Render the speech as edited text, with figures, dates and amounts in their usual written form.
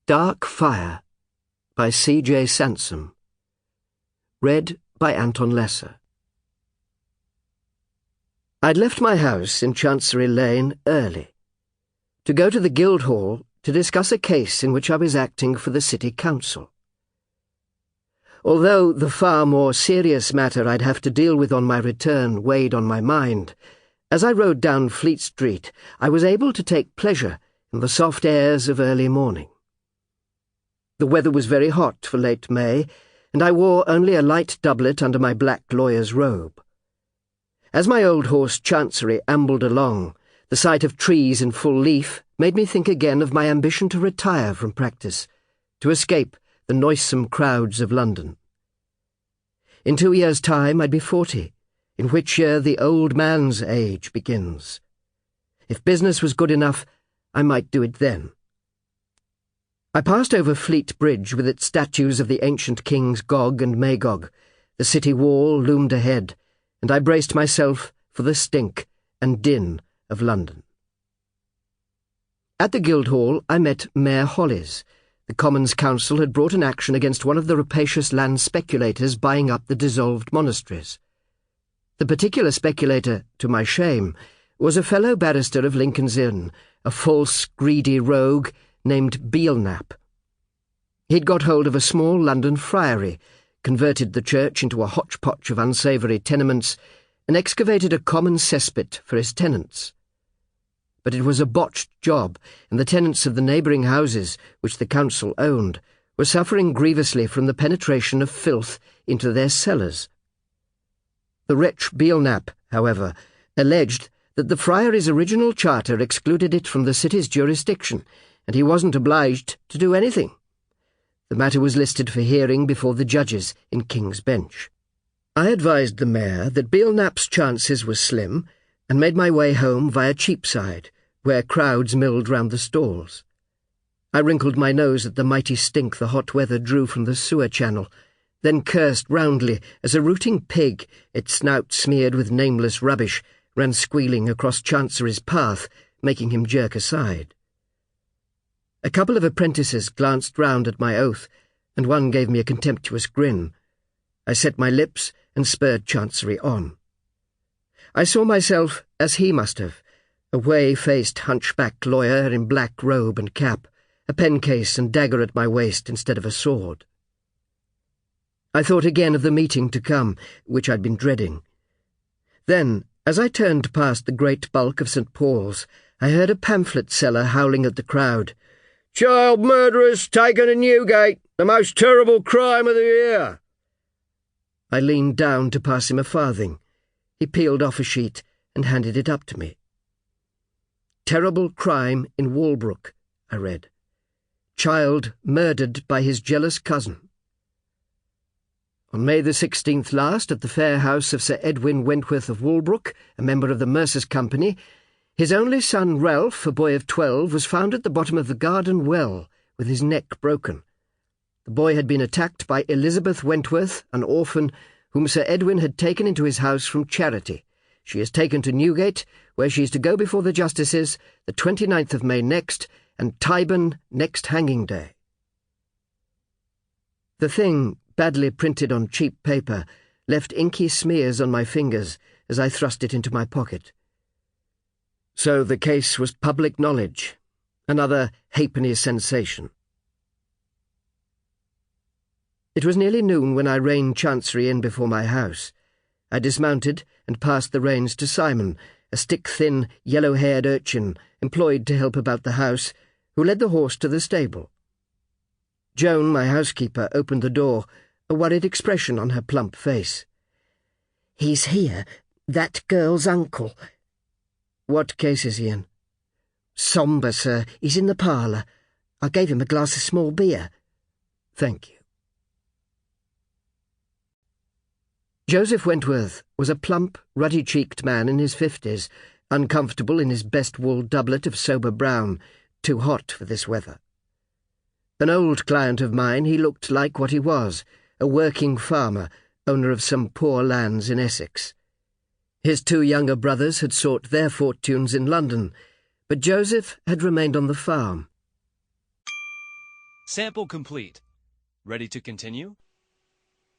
Dark Fire by C.J. Sansom. Read by Anton. I'd left my house in Chancery Lane early, to go to the Guildhall to discuss a case in which I was acting for the City Council. Although the far more serious matter I'd have to deal with on my return weighed on my mind, as I rode down Fleet Street, I was able to take pleasure in the soft airs of early morning. The weather was very hot for late May, and I wore only a light doublet under my black lawyer's robe. As my old horse Chancery ambled along, the sight of trees in full leaf made me think again of my ambition to retire from practice, to escape the noisome crowds of London. In 2 years' time I'd be 40, in which year the old man's age begins. If business was good enough, I might do it then. I passed over Fleet Bridge with its statues of the ancient kings Gog and Magog. The city wall loomed ahead, and I braced myself for the stink and din of London. At the Guildhall I met Mayor Hollis. The Commons Council had brought an action against one of the rapacious land speculators buying up the dissolved monasteries. The particular speculator, to my shame, was a fellow barrister of Lincoln's Inn, a false, greedy rogue named Belknap. He'd got hold of a small London friary, converted the church into a hodgepodge of unsavoury tenements, and excavated a common cesspit for his tenants. But it was a botched job, and the tenants of the neighbouring houses, which the council owned, were suffering grievously from the penetration of filth into their cellars. The wretch Belknap, however, alleged that the friary's original charter excluded it from the city's jurisdiction, and he wasn't obliged to do anything. The matter was listed for hearing before the judges in King's Bench. I advised the mayor that Belknap's chances were slim, and made my way home via Cheapside, where crowds milled round the stalls. I wrinkled my nose at the mighty stink the hot weather drew from the sewer channel, then cursed roundly as a rooting pig, its snout smeared with nameless rubbish, ran squealing across Chancery's path, making him jerk aside. A couple of apprentices glanced round at my oath, and one gave me a contemptuous grin. I set my lips and spurred Chancery on. I saw myself, as he must have, a whey-faced hunchback lawyer in black robe and cap, a pen-case and dagger at my waist instead of a sword. I thought again of the meeting to come, which I'd been dreading. Then, as I turned past the great bulk of St. Paul's, I heard a pamphlet seller howling at the crowd. "Child murderers taken in Newgate, the most terrible crime of the year." I leaned down to pass him a farthing. He peeled off a sheet and handed it up to me. "Terrible crime in Walbrook," I read. "Child murdered by his jealous cousin." On May the 16th last, at the fair house of Sir Edwin Wentworth of Walbrook, a member of the Mercers' Company, his only son Ralph, a boy of 12, was found at the bottom of the garden well, with his neck broken. The boy had been attacked by Elizabeth Wentworth, an orphan, whom Sir Edwin had taken into his house from charity. She is taken to Newgate, where she is to go before the justices the 29th of May next, and Tyburn next hanging day. The thing, badly printed on cheap paper, left inky smears on my fingers as I thrust it into my pocket. So the case was public knowledge, another halfpenny sensation. It was nearly noon when I reined Chancery in before my house. I dismounted and passed the reins to Simon, a stick-thin, yellow-haired urchin employed to help about the house, who led the horse to the stable. Joan, my housekeeper, opened the door, a worried expression on her plump face. "He's here, that girl's uncle." "What case is he in?" "Sombre, sir. He's in the parlour. I gave him a glass of small beer." "Thank you." Joseph Wentworth was a plump, ruddy-cheeked man in his 50s, uncomfortable in his best wool doublet of sober brown, too hot for this weather. An old client of mine, he looked like what he was, a working farmer, owner of some poor lands in Essex. His 2 younger brothers had sought their fortunes in London, but Joseph had remained on the farm. Sample complete. Ready to continue?